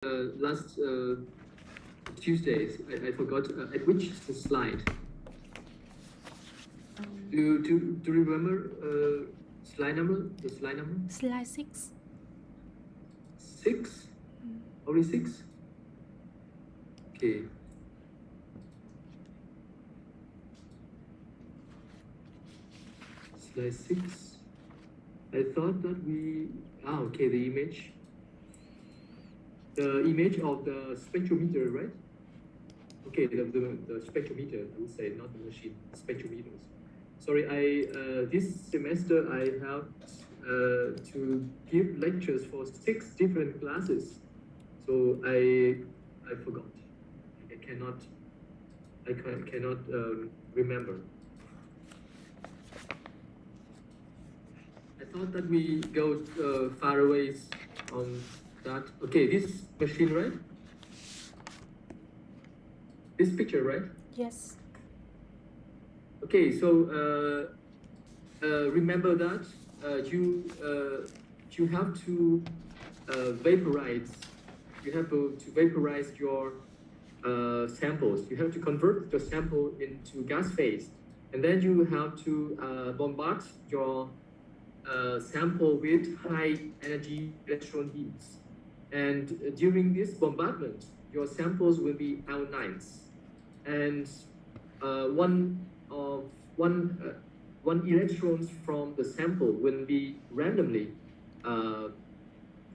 last Tuesdays. I forgot at which slide. Do you remember slide number? The slide number? Slide 6. 6? Only 6? Okay. Slide 6. I thought that we... okay, the image. The image of the spectrometer, right? Okay, the spectrometer, I would say, not the machine, spectrometers. Sorry, this semester I have to give lectures for 6 different classes. So I forgot. I cannot remember. I thought that we go far away on that. Okay, this machine, right? This picture, right? Yes. Okay, so remember that you have to vaporize. You have to vaporize your samples. You have to convert your sample into gas phase, and then you have to bombard your sample with high energy electron beams. And during this bombardment, your samples will be ionize, and one electrons from the sample will be randomly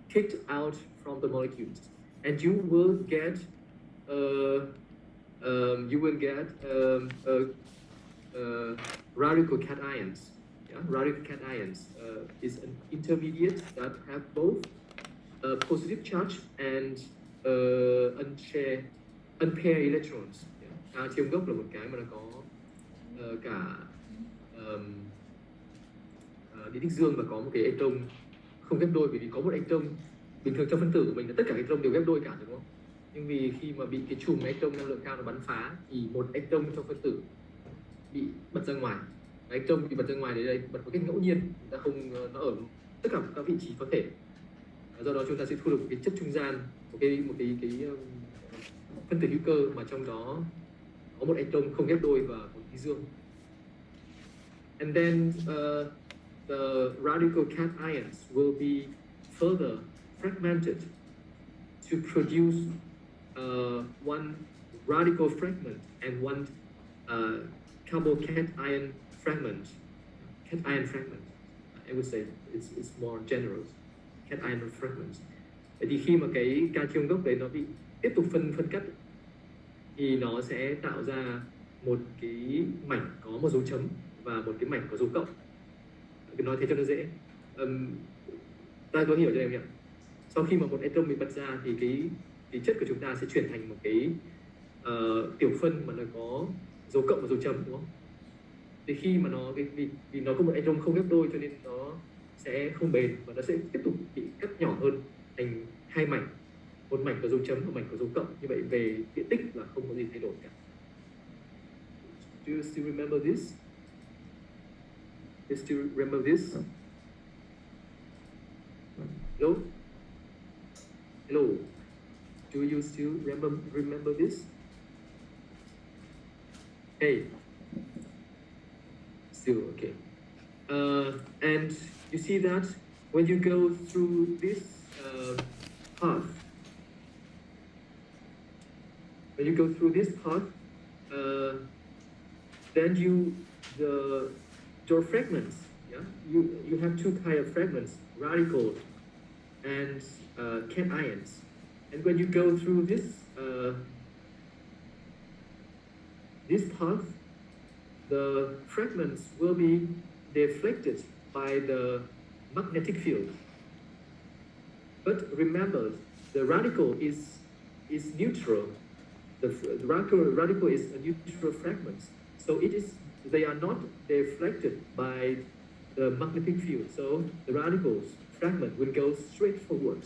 kicked out from the molecules, and you will get radical cations. Yeah? Radical cations is an intermediate that have both positive charge and unpaired electrons. Trigon gốc là một cái mà nó có cả điện tích dương và có một cái electron không ghép đôi, bởi vì có một electron bình thường trong phân tử của mình là tất cả electron đều ghép đôi cả, đúng không? Nhưng vì khi mà bị cái chùm electron năng lượng cao nó bắn phá thì một electron trong phân tử bị bật ra ngoài. Electron bị bật ra ngoài đấy bật một cách ngẫu nhiên, nó ở tất cả các vị trí có thể. Do đó chúng ta sẽ thu được một cái chất trung gian, một cái phân tử hữu cơ mà trong đó có một electron không ghép đôi và một khí dương. And then the radical cations will be further fragmented to produce one radical fragment and one carbocation fragment. Cation fragment. I would say it's more generous. Cation fragments. Vậy thì khi mà cái cation gốc đấy nó bị tiếp tục phân cắt thì nó sẽ tạo ra một cái mảnh có một dấu chấm và một cái mảnh có dấu cộng. Nói thế cho nó dễ. Ta có hiểu cho em nhỉ? Sau khi mà một atom bị bật ra thì cái chất của chúng ta sẽ chuyển thành một cái tiểu phân mà nó có dấu cộng và dấu chấm, đúng không? Thì khi mà vì nó có một atom không ghép đôi cho nên nó sẽ không bền và nó sẽ tiếp tục bị cắt nhỏ hơn thành 2 mảnh, một mảnh có dấu chấm và một mảnh có dấu cộng. Như vậy về diện tích là không có gì thay đổi cả. Do you still remember this? You still remember this? Hello? Hello? Do you still remember this? Hey. Still okay. And you see that when you go through this path, then your fragments, yeah, you have 2 kind of fragments, radical and cations. And when you go through this path, the fragments will be deflected by the magnetic field. But remember, the radical is neutral. The radical is a neutral fragment, so they are not deflected by the magnetic field. So the radicals fragment will go straight forward.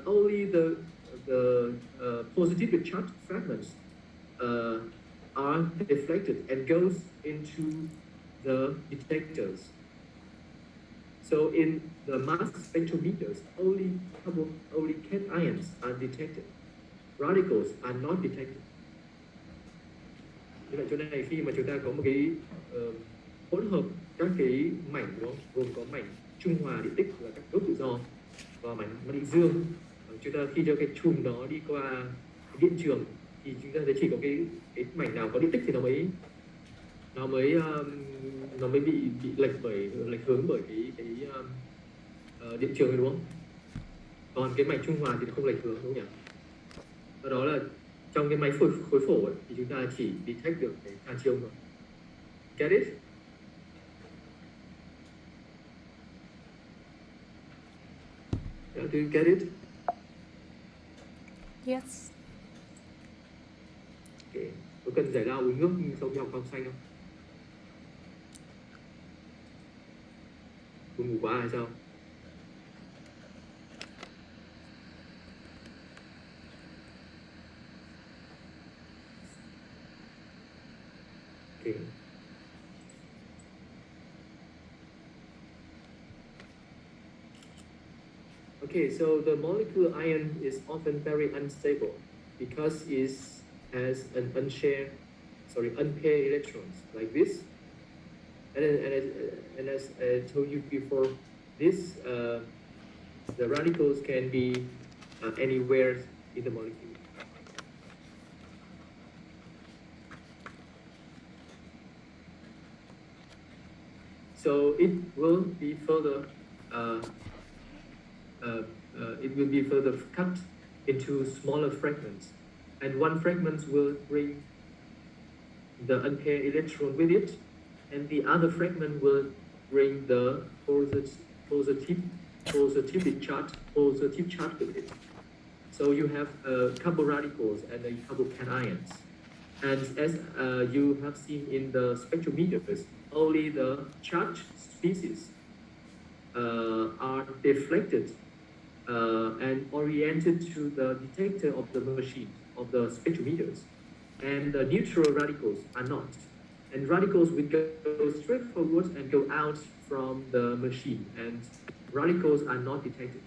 Only the positively charged fragments are deflected and goes into the detectors. So in the mass spectrometers, only cations are detected. Radicals are not detected. Như vậy chỗ này khi mà chúng ta có một cái hỗn hợp các cái mảnh, đúng không? Gồm có mảnh trung hòa điện tích là các đốt tự do và mảnh định dương, chúng ta khi cho cái chùm đó đi qua điện trường thì chúng ta thấy chỉ có cái mảnh nào có điện tích thì nó mới bị lệch hướng bởi cái điện trường này, đúng không? Còn cái mảnh trung hòa thì nó không lệch hướng, đúng không nhỉ? Do đó là trong cái máy khối phổ ấy, thì chúng ta chỉ detect được cái cation thôi. Get it? Do you get it? Yes. Okay. Có cần giải lao uống nước sau khi học vòng xanh không? Buồn ngủ quá hay sao? Okay. Okay, so the molecular ion is often very unstable because it has an unpaired electrons like this. And as I told you before, the radicals can be anywhere in the molecule. So it will be further cut into smaller fragments, and one fragment will bring the unpaired electron with it, and the other fragment will bring the positive charge with it. So you have couple radicals and a couple cations. And as you have seen in the spectrometers, only the charged species are deflected and oriented to the detector of the machine, of the spectrometers. And the neutral radicals are not. And radicals will go straight forward and go out from the machine, and radicals are not detected.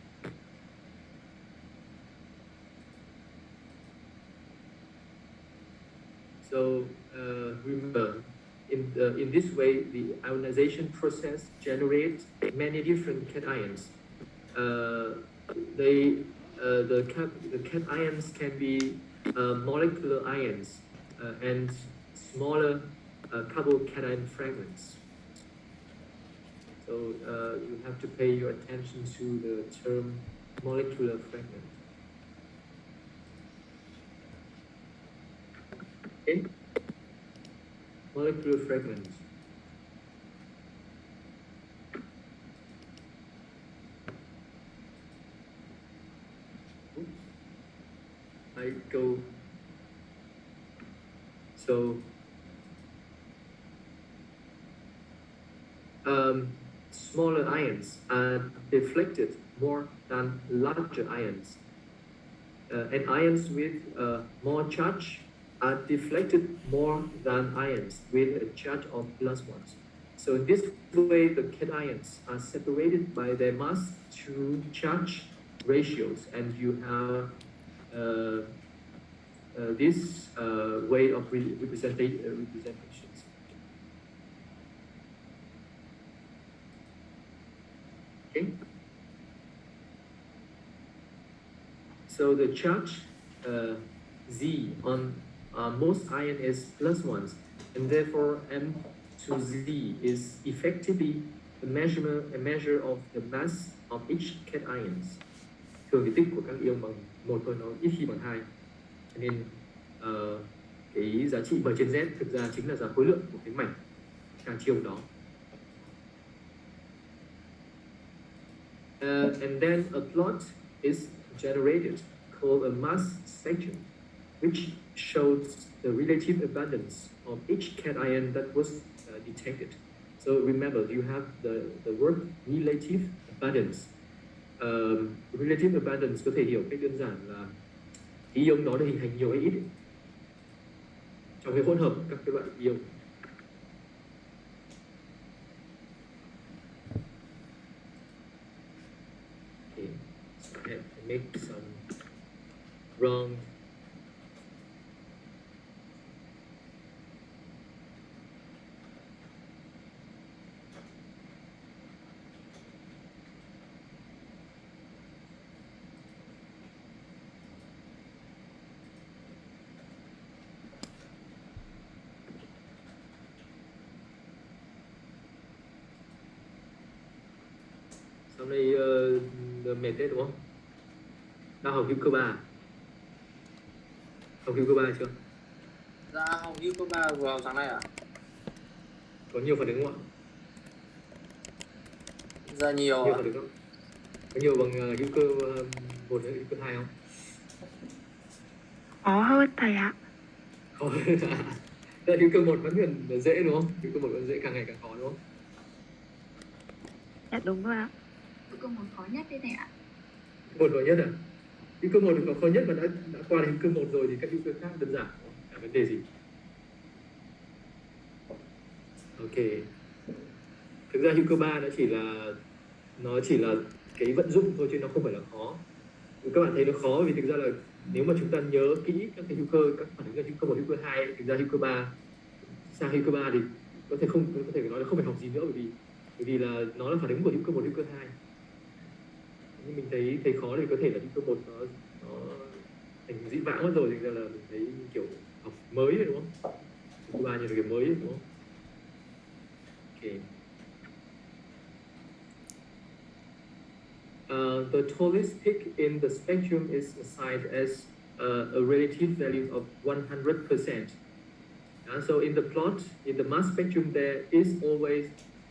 So remember, in this way, the ionization process generates many different cations. The cations can be molecular ions and smaller carbocation fragments. So you have to pay your attention to the term molecular fragment. Okay? Molecular fragment. Oops. I go. So smaller ions are deflected more than larger ions. And ions with more charge are deflected more than ions with a charge of +1. So in this way, the cations are separated by their mass to charge ratios, and you have this way of representations. Okay. So the charge Z on most ion is +1, and therefore M to Z is effectively a measure of the mass of each cations. Thường thì tích của các ion bằng 1 thôi, nó ít khi bằng 2. Nên cái giá trị M trên Z thực ra chính là giá khối lượng của cái mảnh cation đó. And then a plot is generated called a mass spectrum, which shows the relative abundance of each cation that was detected. So remember, you have the word relative abundance. Relative abundance có thể hiểu cách đơn giản là cái ion đó được hình thành nhiều hay ít trong cái hỗn hợp các cái loại ion. make some wrong hôm nay mệt đấy đúng không? Đang học hữu cơ 3. Học hữu cơ 3 chưa? Dạ học hữu cơ 3 vừa học sáng nay ạ. Có nhiều phản ứng không ạ? Dạ nhiều phản ứng không? Có nhiều bằng hữu cơ 1 hay hữu cơ 2 không? Khó hơn thầy ạ. Khó hơn ạ. Hữu cơ 1 vẫn gần dễ đúng không? Hữu cơ 1 vẫn dễ, càng ngày càng khó đúng không? Dạ đúng rồi ạ. Hữu cơ 1 khó nhất đấy thầy ạ. Một khó nhất à? Hữu cơ 1 có khó nhất mà đã qua đến hữu cơ 1 rồi thì các hữu cơ khác đơn giản, chả vấn đề gì. Ok. Thực ra hữu cơ 3 nó chỉ là cái vận dụng thôi chứ nó không phải là khó. Các bạn thấy nó khó vì thực ra là nếu mà chúng ta nhớ kỹ các cái hữu cơ, các phản ứng là hữu cơ 1, hữu cơ 2, thực ra hữu cơ 3 sang hữu cơ 3 thì có thể nói là không phải học gì nữa, bởi vì là nó là phản ứng của hữu cơ 1, hữu cơ 2. Nhưng mình thấy khó thì có thể là hữu cơ 1 nó thành dĩ vãng mất rồi, thành ra là mình thấy kiểu học mới đấy đúng không? Hữu cơ 3 như là cái mới đấy, đúng không? Okay. The tallest peak in the spectrum is assigned as a relative value of 100%. So in the plot, in the mass spectrum, there is always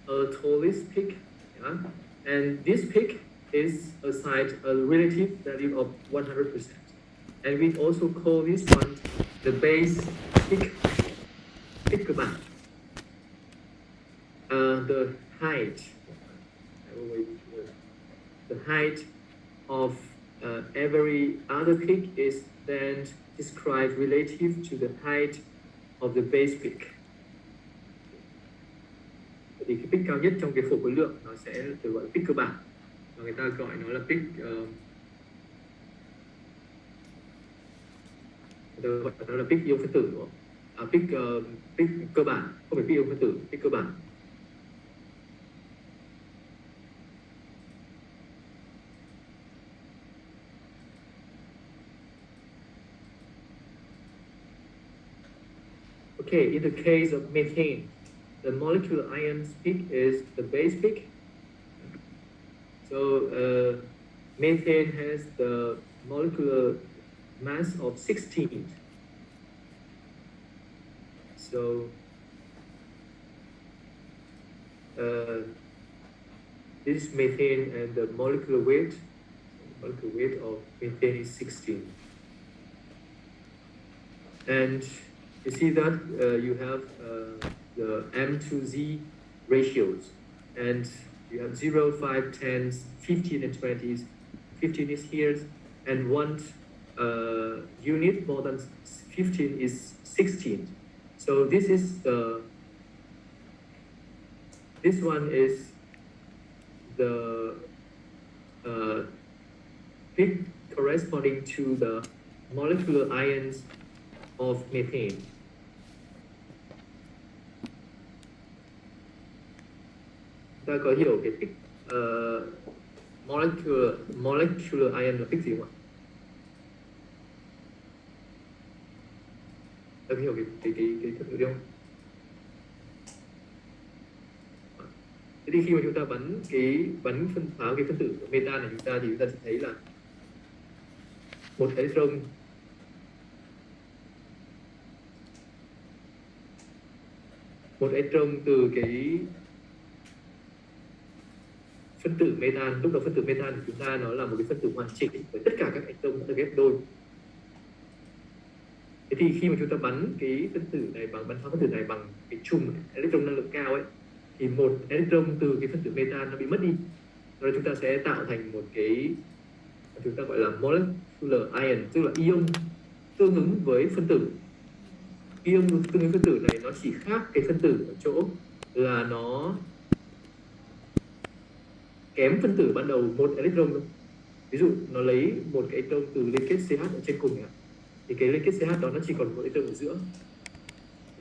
a tallest peak, and this peak is assigned a relative value of 100%. And we also call this one the base peak cơ bản. The height of every other peak is then described relative to the height of the base peak. Thì cái peak cao nhất trong cái phổ khối lượng nó sẽ được gọi là peak cơ bản, và người ta gọi nó là peak gọi nó là peak ion phân tử, đúng không? Peak cơ bản, không phải peak ion phân tử, peak cơ bản. Okay, in the case of methane, the molecular ions peak is the base peak. So methane has the molecular mass of 16. So this is methane, and the molecular weight of methane is 16. And you see that you have the M to Z ratios, and you have 0, 5, 10s, 15, and 20s. 15 is here, and one unit more than 15 is 16. So this one is the peak corresponding to the molecular ions of methane. Ta có hiểu cái peak molecular ion là peak gì không ạ? Ta có hiểu cái thuật ngữ không? Thế thì khi mà chúng ta bắn pháo cái phân tử của metan này thì chúng ta sẽ thấy là một electron từ cái phân tử metan. Lúc đó phân tử metan của chúng ta nó là một cái phân tử hoàn chỉnh với tất cả các electron đã được ghép đôi. Thế thì khi mà chúng ta bắn cái phân tử này bắn pháo phân tử này bằng cái chùm electron năng lượng cao ấy, thì một electron từ cái phân tử metan nó bị mất đi, rồi chúng ta sẽ tạo thành một cái chúng ta gọi là molecular ion, tức là ion tương ứng với phân tử. Ion tương ứng phân tử này nó chỉ khác cái phân tử ở chỗ là nó kém phân tử ban đầu một electron thôi. Ví dụ nó lấy một cái electron từ liên kết CH ở trên cùng thì cái liên kết CH đó nó chỉ còn một electron ở giữa,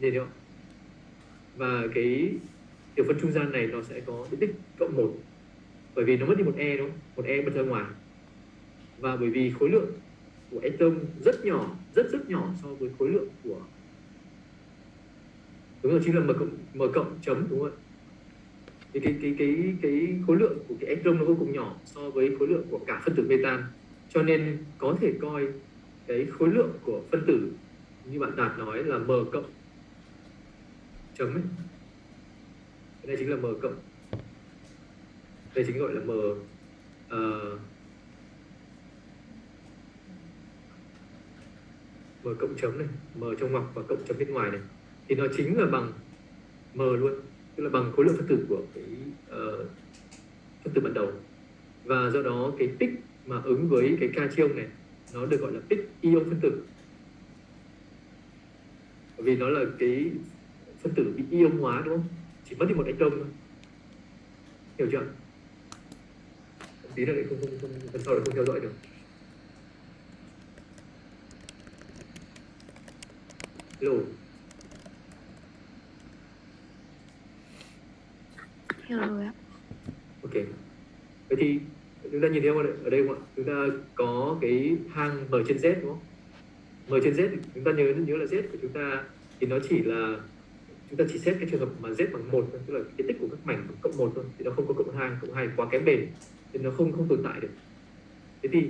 nhìn thấy không? Và cái tiểu phân trung gian này nó sẽ có diện tích cộng 1, bởi vì nó mất đi một E đúng không? Một E bật ra ngoài. Và bởi vì khối lượng của atom rất nhỏ, rất nhỏ so với khối lượng của, đúng rồi, chính là m cộng chấm, đúng không ạ? Thì cái khối lượng của cái atom nó vô cùng nhỏ so với khối lượng của cả phân tử metan, cho nên có thể coi cái khối lượng của phân tử như bạn Đạt nói là m cộng chấm ấy. Đây chính là m cộng, đây chính gọi là m cộng chấm này, m trong ngoặc và cộng chấm bên ngoài này, thì nó chính là bằng m luôn, tức là bằng khối lượng phân tử của cái phân tử ban đầu. Và do đó cái tích mà ứng với cái cation này nó được gọi là tích ion phân tử, bởi vì nó là cái phân tử bị ion hóa, đúng không? Chỉ mất đi một atom thôi, hiểu chưa? Tí nữa lại không phần sau lại không theo dõi được. Hello. Hiểu rồi ạ. Ok. Vậy thì chúng ta nhìn thấy ở đây không ạ? Chúng ta có cái thang m trên z, đúng không? M trên z chúng ta nhớ là z của chúng ta thì nó chỉ là, chúng ta chỉ xét cái trường hợp mà z bằng 1 thôi, tức là cái tích của các mảnh bằng cộng 1 thôi, thì nó không có cộng 2 quá kém bền nên nó không tồn tại được. Thế thì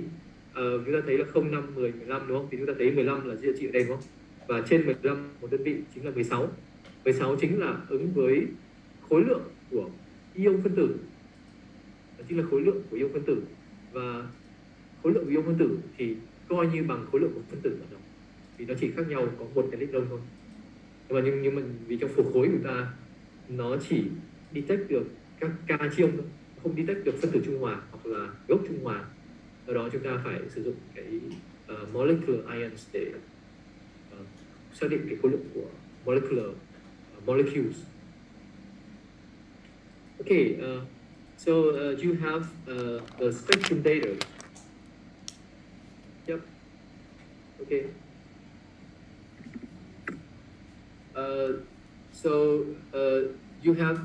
chúng ta thấy là 0, 5, 10, 15 đúng không? Thì chúng ta thấy 15 là giá trị ở đây đúng không? Và trên 15 một đơn vị chính là 16. 16 chính là ứng với khối lượng của ion phân tử, đó chính là khối lượng của ion phân tử, và khối lượng của ion phân tử thì coi như bằng khối lượng của phân tử ở đâu, vì nó chỉ khác nhau có một cái electron thôi. Nhưng mà vì trong phổ khối của chúng ta nó chỉ detect được các cation thôi, không detect được phân tử trung hòa hoặc là gốc trung hòa. Do đó chúng ta phải sử dụng cái molecular ions để xác định cái khối lượng của molecules. Okay, so you have the spectrum data. Yep. Okay.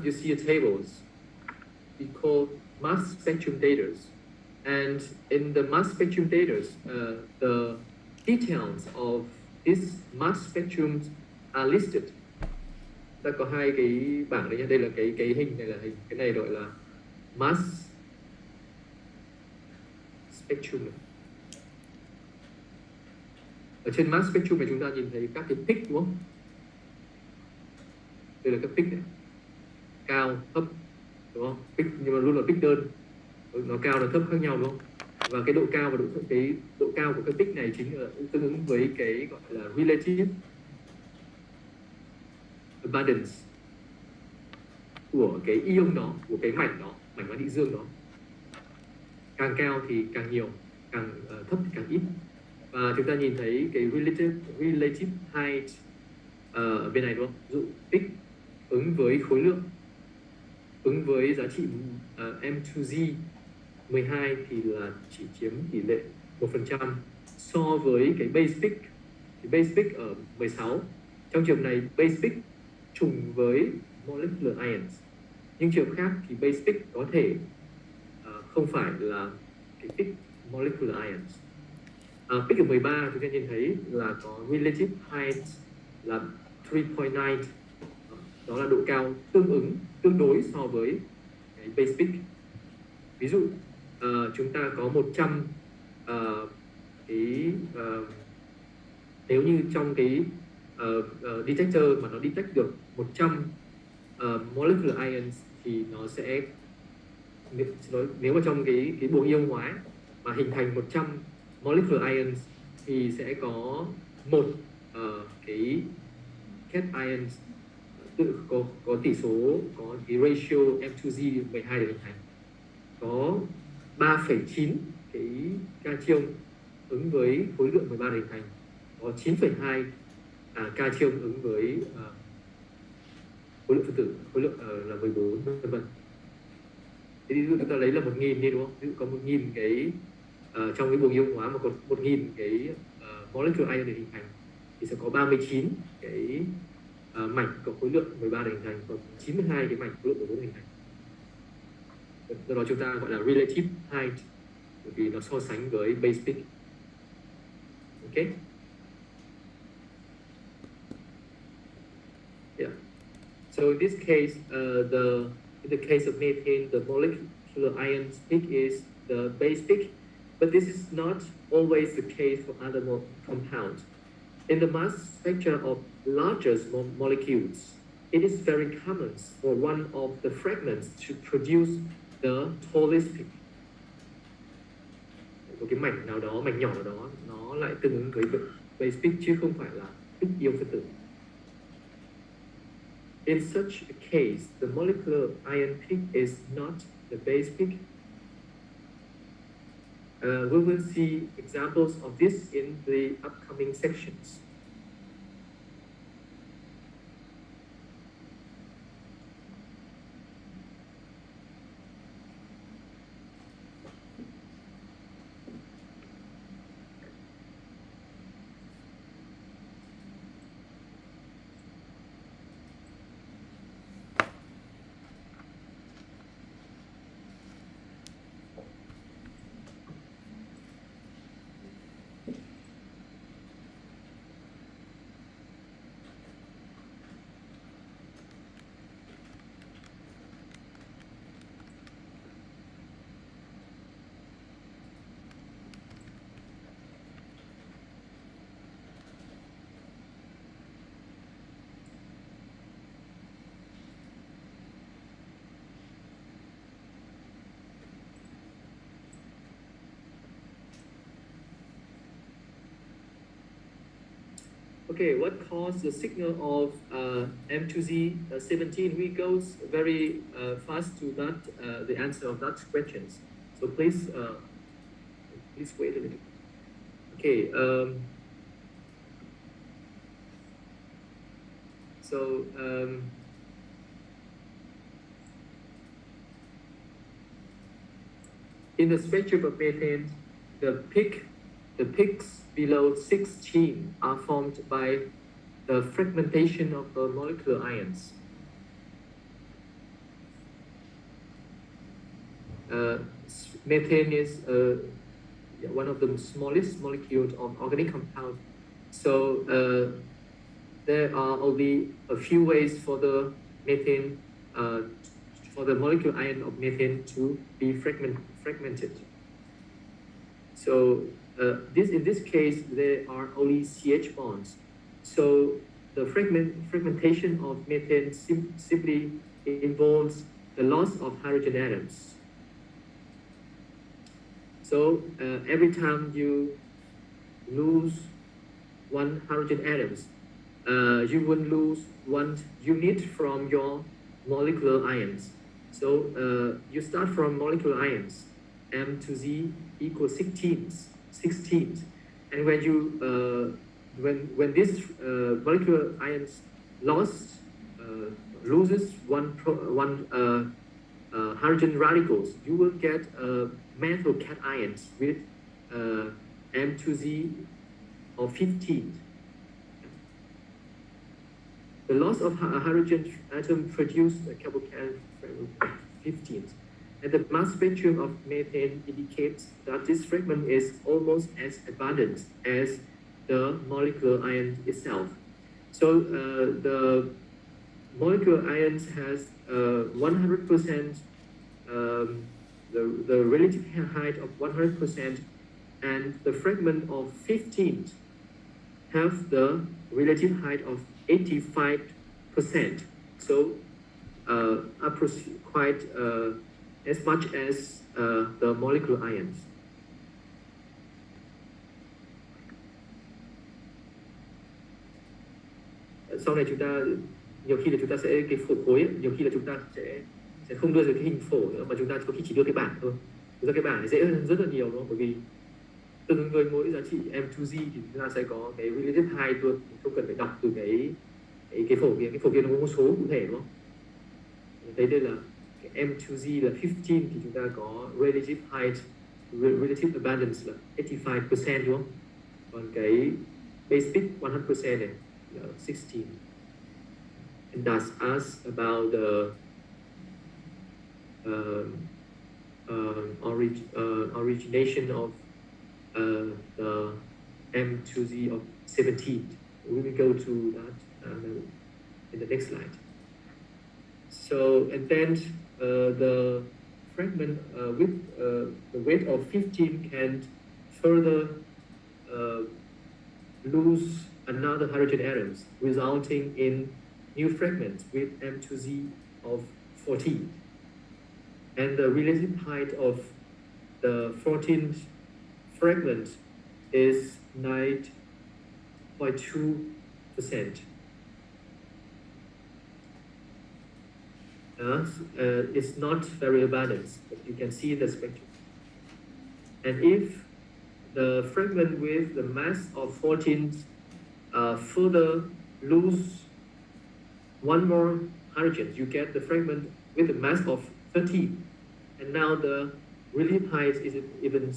You see a tables. We call mass spectrum data, and in the mass spectrum data, the details of this mass spectrum are listed. Ta có hai cái bảng đây nha. Đây là cái hình này là hình, cái này gọi là mass spectrum. Ở trên mass spectrum này chúng ta nhìn thấy các cái peak, đúng không? Đây là các peak này, cao, thấp, đúng không? Peak nhưng mà luôn là peak đơn, nó cao, nó thấp khác nhau, đúng không? Và cái độ cao và độ cao của các peak này chính là tương ứng với cái gọi là relative abundance của cái ion đó, của cái mảnh đó, mảnh bán địa dương đó. Càng cao thì càng nhiều, càng thấp thì càng ít. Và chúng ta nhìn thấy cái relative height ở bên này, đúng không? Ví dụ peak ứng với khối lượng, ứng với giá trị M2G 12 thì là chỉ chiếm tỷ lệ 1% so với cái base peak. Thì base peak ở 16. Trong trường này base peak trùng với molecular ions. Nhưng trường khác thì base peak có thể không phải là cái peak molecular ions. Peak ở 13 chúng ta nhìn thấy là có relative height là 3.9. Đó là độ cao tương đối so với cái base peak. Ví dụ chúng ta có 100 nếu như trong cái detector mà nó detect được 100 molecular ions thì nó sẽ, nếu mà trong cái buồng ion hóa mà hình thành 100 molecular ions thì sẽ có một cái cation ions tự có tỷ số, có cái ratio M2G 12 để hình thành, có 3,9 cái cation ứng với khối lượng 13 để hình thành, có 9,2 cation ứng với khối lượng phân tử, khối lượng là 14, vân vân. Thế thì chúng ta lấy là 1.000 đi, đúng không? Ví dụ có 1.000 cái trong cái buồng ion hóa mà có 1000 cái molecule ion để hình thành thì sẽ có 39 cái mảnh có khối lượng 13 để hình thành, còn 92 cái mảnh khối lượng 14 để hình thành. Do đó chúng ta gọi là relative height, bởi vì nó so sánh với base peak. Okay. Yeah. So in this case, in the case of methane, the molecular ion peak is the base peak, but this is not always the case for other compounds. In the mass spectra of larger molecules, it is very common for one of the fragments to produce the tallest peak. Một cái mảnh nào đó, mảnh nhỏ nào đó, nó lại tương ứng với base peak chứ không phải là peak ion phân tử. In such a case, the molecular ion peak is not the base peak. We will see examples of this in the upcoming sections. Okay, what caused the signal of M2Z17? We go very fast to that, the answer of that questions. So please wait a little. Okay. In the spectrum of methane, the peaks below 16 are formed by the fragmentation of the molecular ions. Methane is one of the smallest molecules of organic compound. So there are only a few ways for the methane, for the molecular ion of methane to be fragmented. So in this case, there are only CH bonds. So the fragmentation of methane simply involves the loss of hydrogen atoms. So every time you lose one hydrogen atoms, you will lose one unit from your molecular ions. So you start from molecular ions, M to Z equals 16, and when you when this molecular ions loses one hydrogen radicals, you will get methyl cations with M to Z of 15. The loss of a hydrogen atom produces a carbocation 15. And the mass spectrum of methane indicates that this fragment is almost as abundant as the molecular ion itself. So the molecular ions has 100%, the relative height of 100%, and the fragment of 15 have the relative height of 85%. So quite as much as the molecular ions. Sau này chúng ta nhiều khi là chúng ta sẽ cái phổ khối ấy, nhiều khi là chúng ta sẽ không đưa ra cái hình phổ nữa mà chúng ta có khi chỉ đưa cái bảng thôi. Thực ra cái bảng này dễ hơn rất là nhiều đúng không? Bởi vì tương ứng với mỗi giá trị M2Z thì chúng ta sẽ có cái relative height luôn, không cần phải đọc từ cái phổ kia. Cái phổ kia nó có một số cụ thể đúng không? Thấy đây là cái M2Z là 15 thì chúng ta có relative height relative abundance là 85% đúng không? Còn cái base peak 100% này là 16. And that's asked about the origination of the M to Z of 17. We will go to that in the next slide. So, and then the fragment with the weight of 15 can further lose another hydrogen atoms, resulting in new fragments with M to Z of 14. And the relative height of the 14th fragment is 9.2%. It's not very abundant, but you can see the spectrum. And if the fragment with the mass of 14 further lose one more hydrogen, you get the fragment with the mass of 13. And now the relative height is even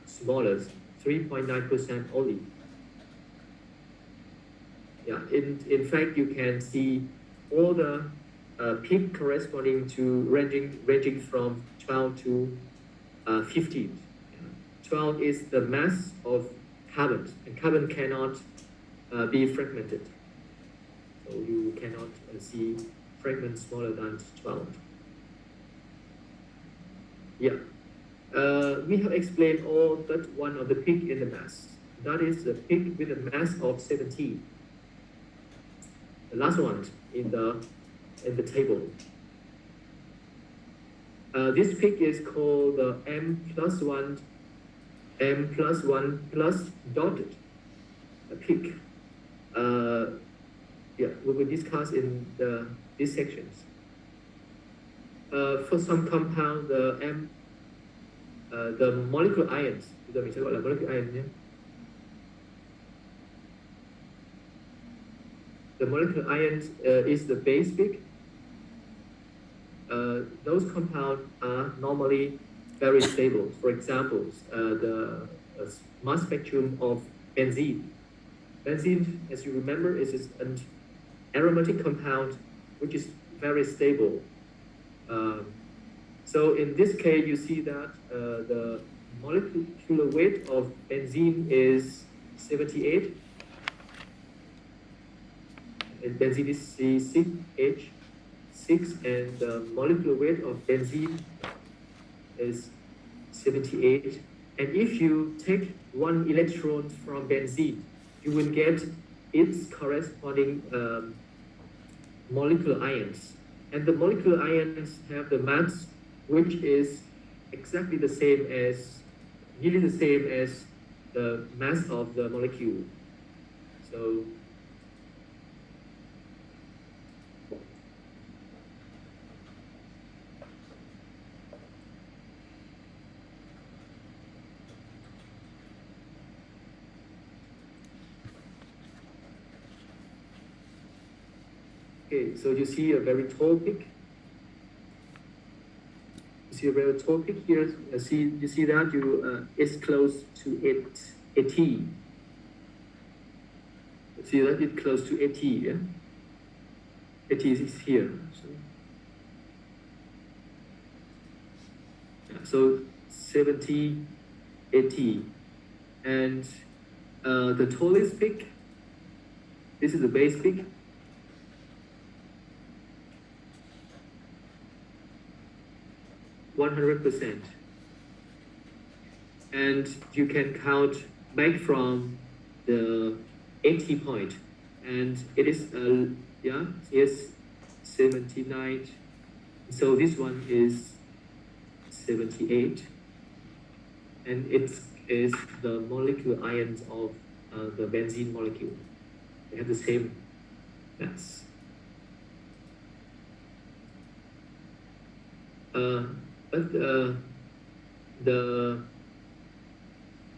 smaller, 3.9% only. Yeah, in fact, you can see all the peak corresponding to ranging from 12 to 15. 12 is the mass of carbon, and carbon cannot be fragmented. So you cannot see fragments smaller than 12. Yeah, we have explained all but one of the peak in the mass. That is the peak with a mass of 17. The last one in the table. This peak is called the M plus one plus dotted peak. Yeah, we will discuss in these sections. For some compound, the molecular ions, bây giờ mình sẽ gọi là molecular ion nhé. The molecular ions is the base peak. Those compounds are normally very stable. For example, the mass spectrum of benzene. Benzene, as you remember, is an aromatic compound which is very stable. So in this case, you see that the molecular weight of benzene is 78. And benzene is C6H6, and the molecular weight of benzene is 78. And if you take one electron from benzene, you will get its corresponding molecular ions. And the molecular ions have the mass which is exactly the same as, nearly the same as the mass of the molecule. So okay, so you see a very tall peak. You see a very tall peak here. You see that it's close to 80. See that it's close to 80. Yeah, 80 is here. So 70, 80, and the tallest peak. This is the base peak. 100%, and you can count back from the 80 point, and it is yes, 79. So this one is 78, and it is the molecular ions of the benzene molecule. They have the same mass. But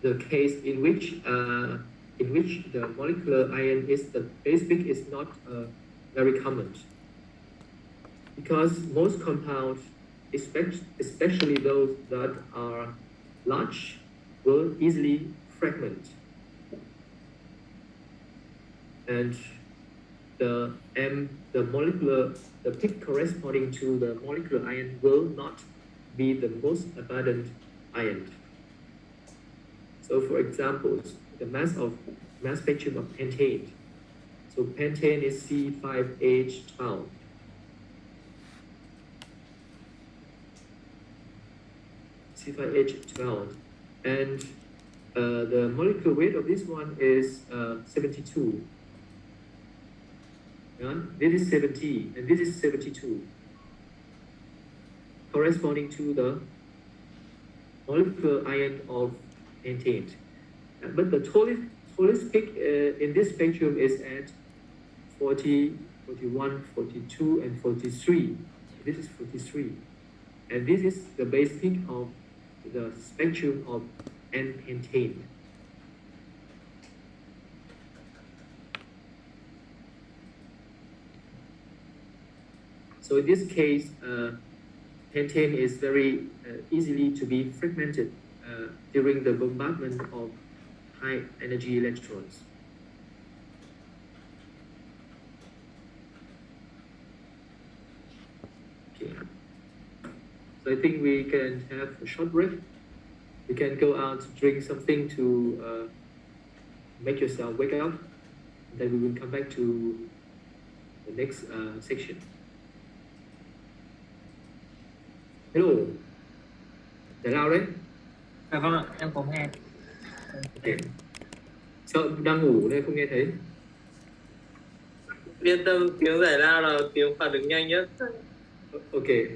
the case in which the molecular ion is the base peak is not very common, because most compounds, especially those that are large will easily fragment. And the peak corresponding to the molecular ion will not be the most abundant ion. So for example, the mass spectrum of pentane. So pentane is C5H12. C5H12, and the molecular weight of this one is 72. This is 70, and this is 72, corresponding to the molecular ion of pentane. But the tallest peak in this spectrum is at 40, 41, 42, and 43. This is 43. And this is the base peak of the spectrum of N-pentane. So in this case, pentane is very easily to be fragmented during the bombardment of high energy electrons. Okay. So I think we can have a short break. You can go out to drink something to make yourself wake up. Then we will come back to the next section. Hello. Giải lao đấy. Dạ vâng ạ, em có nghe. Okay. Sợ đang ngủ nên không nghe thấy. Yên tâm, tiếng giải lao là tiếng phản ứng nhanh nhất. Okay.